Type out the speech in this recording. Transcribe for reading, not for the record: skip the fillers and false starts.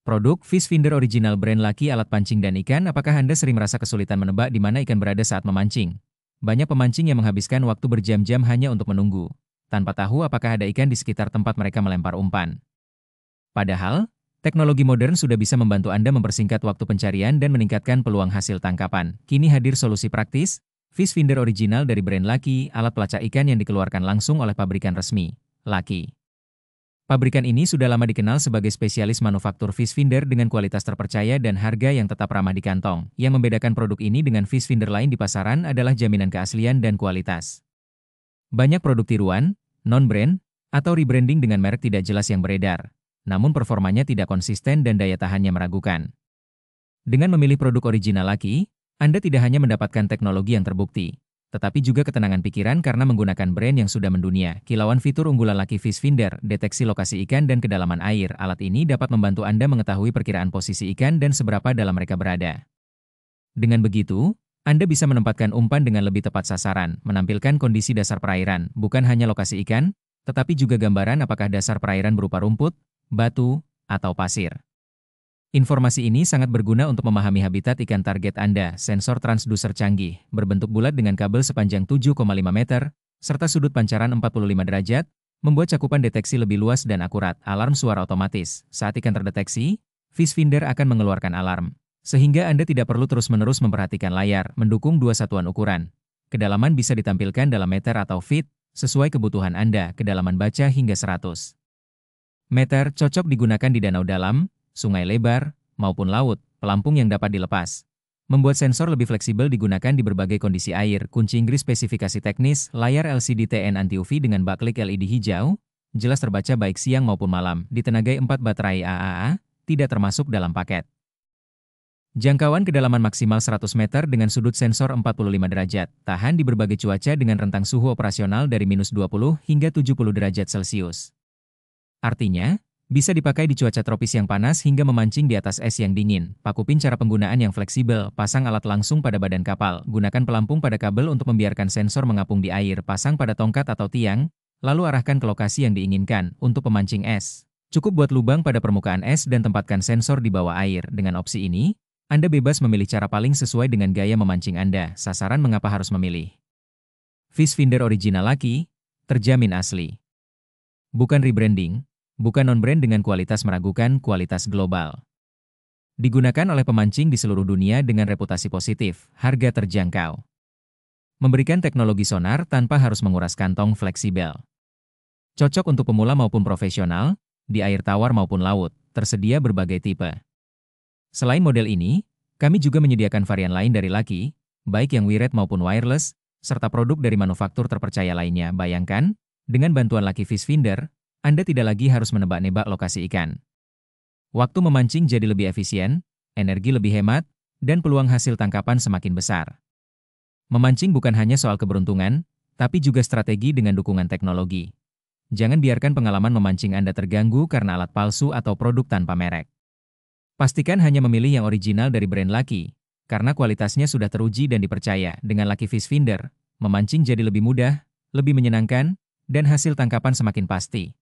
Produk Fish Finder original brand Lucky alat pancing dan ikan. Apakah Anda sering merasa kesulitan menebak di mana ikan berada saat memancing? Banyak pemancing yang menghabiskan waktu berjam-jam hanya untuk menunggu, tanpa tahu apakah ada ikan di sekitar tempat mereka melempar umpan. Padahal, teknologi modern sudah bisa membantu Anda mempersingkat waktu pencarian dan meningkatkan peluang hasil tangkapan. Kini hadir solusi praktis, Fish Finder original dari brand Lucky, alat pelacak ikan yang dikeluarkan langsung oleh pabrikan resmi, Lucky. Pabrikan ini sudah lama dikenal sebagai spesialis manufaktur fish finder dengan kualitas terpercaya dan harga yang tetap ramah di kantong. Yang membedakan produk ini dengan fish finder lain di pasaran adalah jaminan keaslian dan kualitas. Banyak produk tiruan, non-brand, atau rebranding dengan merek tidak jelas yang beredar. Namun performanya tidak konsisten dan daya tahannya meragukan. Dengan memilih produk original Lucky, Anda tidak hanya mendapatkan teknologi yang terbukti, tetapi juga ketenangan pikiran karena menggunakan brand yang sudah mendunia. Kilauan fitur unggulan Lucky Fish Finder, deteksi lokasi ikan dan kedalaman air. Alat ini dapat membantu Anda mengetahui perkiraan posisi ikan dan seberapa dalam mereka berada. Dengan begitu, Anda bisa menempatkan umpan dengan lebih tepat sasaran, menampilkan kondisi dasar perairan, bukan hanya lokasi ikan, tetapi juga gambaran apakah dasar perairan berupa rumput, batu, atau pasir. Informasi ini sangat berguna untuk memahami habitat ikan target Anda. Sensor transducer canggih, berbentuk bulat dengan kabel sepanjang 7,5 meter, serta sudut pancaran 45 derajat, membuat cakupan deteksi lebih luas dan akurat. Alarm suara otomatis. Saat ikan terdeteksi, Fish Finder akan mengeluarkan alarm, sehingga Anda tidak perlu terus-menerus memperhatikan layar. Mendukung dua satuan ukuran. Kedalaman bisa ditampilkan dalam meter atau feet, sesuai kebutuhan Anda. Kedalaman baca hingga 100 meter, cocok digunakan di danau dalam, sungai lebar, maupun laut. Pelampung yang dapat dilepas membuat sensor lebih fleksibel digunakan di berbagai kondisi air. Kunci Inggris spesifikasi teknis, layar LCD TN anti-UV dengan backlight LED hijau, jelas terbaca baik siang maupun malam, ditenagai 4 baterai AAA, tidak termasuk dalam paket. Jangkauan kedalaman maksimal 100 meter dengan sudut sensor 45 derajat, tahan di berbagai cuaca dengan rentang suhu operasional dari -20 hingga 70 derajat Celcius. Artinya, bisa dipakai di cuaca tropis yang panas hingga memancing di atas es yang dingin. Pakupin cara penggunaan yang fleksibel, pasang alat langsung pada badan kapal, gunakan pelampung pada kabel untuk membiarkan sensor mengapung di air, pasang pada tongkat atau tiang, lalu arahkan ke lokasi yang diinginkan. Untuk pemancing es, cukup buat lubang pada permukaan es dan tempatkan sensor di bawah air. Dengan opsi ini, Anda bebas memilih cara paling sesuai dengan gaya memancing Anda. Sasaran mengapa harus memilih Fish Finder original Lucky, terjamin asli. Bukan rebranding, bukan non-brand dengan kualitas meragukan, kualitas global. Digunakan oleh pemancing di seluruh dunia dengan reputasi positif, harga terjangkau. Memberikan teknologi sonar tanpa harus menguras kantong, fleksibel. Cocok untuk pemula maupun profesional, di air tawar maupun laut, tersedia berbagai tipe. Selain model ini, kami juga menyediakan varian lain dari Lucky, baik yang wired maupun wireless, serta produk dari manufaktur terpercaya lainnya. Bayangkan, dengan bantuan Lucky Fish Finder, Anda tidak lagi harus menebak-nebak lokasi ikan. Waktu memancing jadi lebih efisien, energi lebih hemat, dan peluang hasil tangkapan semakin besar. Memancing bukan hanya soal keberuntungan, tapi juga strategi dengan dukungan teknologi. Jangan biarkan pengalaman memancing Anda terganggu karena alat palsu atau produk tanpa merek. Pastikan hanya memilih yang original dari brand Lucky, karena kualitasnya sudah teruji dan dipercaya. Dengan Lucky Fish Finder, memancing jadi lebih mudah, lebih menyenangkan, dan hasil tangkapan semakin pasti.